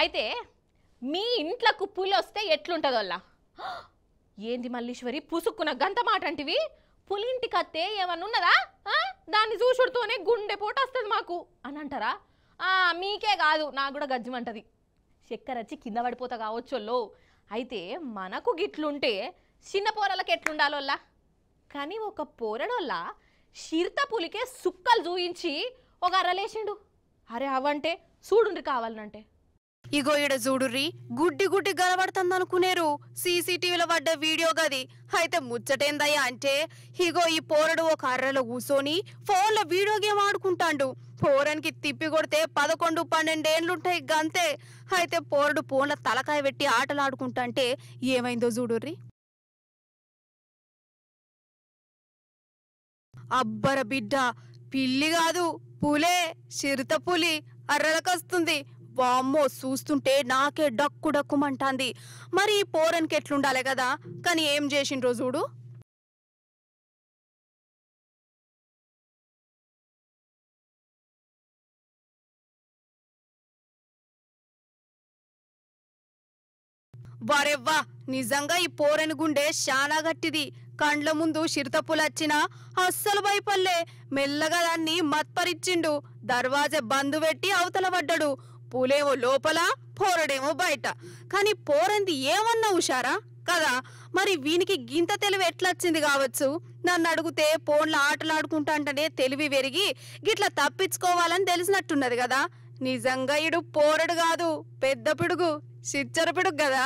అయితే మీ ఇంట్లకు పులొస్తే ఎట్లుంటదోల్లా? ఏంది మల్లీశ్వరి పుసుక్కున గంత మాట అంటివి? పులింటికి అత్తే ఏమన్నా ఉన్నదా? దాన్ని చూసుడుతోనే గుండె పోటు వస్తుంది మాకు అని అంటారా? మీకే కాదు నాకు కూడా గజ్జమంటది. చక్కెర వచ్చి కింద పడిపోతా కావచ్చోళ్ళు. అయితే మనకు గిట్లుంటే చిన్న పోరలకు ఎట్లుండాలోల్లా? కానీ ఒక పోరడోళ్ళ షిర్త పులికే సుక్కలు చూయించి ఒక అరలేసిండు. అరే అవంటే చూడుండ్రి కావాలనంటే. ఇగో ఇడ చూడుర్రి, గుడ్డి గుడ్డి గలబడుతుంది అనుకునేరు. సీసీటీవీలో పడ్డ వీడియో గది. అయితే ముచ్చటేందయ్యా అంటే, ఇగో ఈ పోరడు ఒక అర్రలో కూసోని ఫోన్లో వీడియో గేమ్ ఆడుకుంటాండు. పోరనికి తిప్పి కొడితే 11-12 ఏండ్లుంటాయి గంతే. అయితే పోరడు ఫోన్ల తలకాయ పెట్టి ఆటలు ఆడుకుంటాంటే ఏమైందో చూడుర్రి. అబ్బర బిడ్డ, పిల్లి కాదు పులే, చిరుత పులి అర్రలకొస్తుంది. వామ్మో, చూస్తుంటే నాకే డక్కు డక్కుమంటాంది. మరి ఈ పోరనికి ఎట్లుండాలి కదా, కానీ ఏం చేసిండ్రో చూడు. వారెవ్వా, నిజంగా ఈ పోరని గుండె శానా గట్టిది. కండ్ల ముందు చిరుతపులొచ్చినా అస్సలు భయపల్లే. మెల్లగా దాన్ని మత్పరిచ్చిండు. దర్వాజా బందు పెట్టి అవతల పడ్డాడు. పూలేమో లోపల, పోరడేమో బయట. కానీ పోరంది ఏమన్నా హుషారా కదా? మరి వీనికి గింత తెలివి ఎట్లొచ్చింది కావచ్చు? నన్ను అడిగితే ఫోన్లో ఆటలాడుకుంటాంటనే తెలివి పెరిగి గిట్లా తప్పించుకోవాలని తెలిసినట్టున్నది కదా. నిజంగా ఇడు పోరడు కాదు, పెద్ద పిడుగు, చిచ్చర పిడుగు కదా.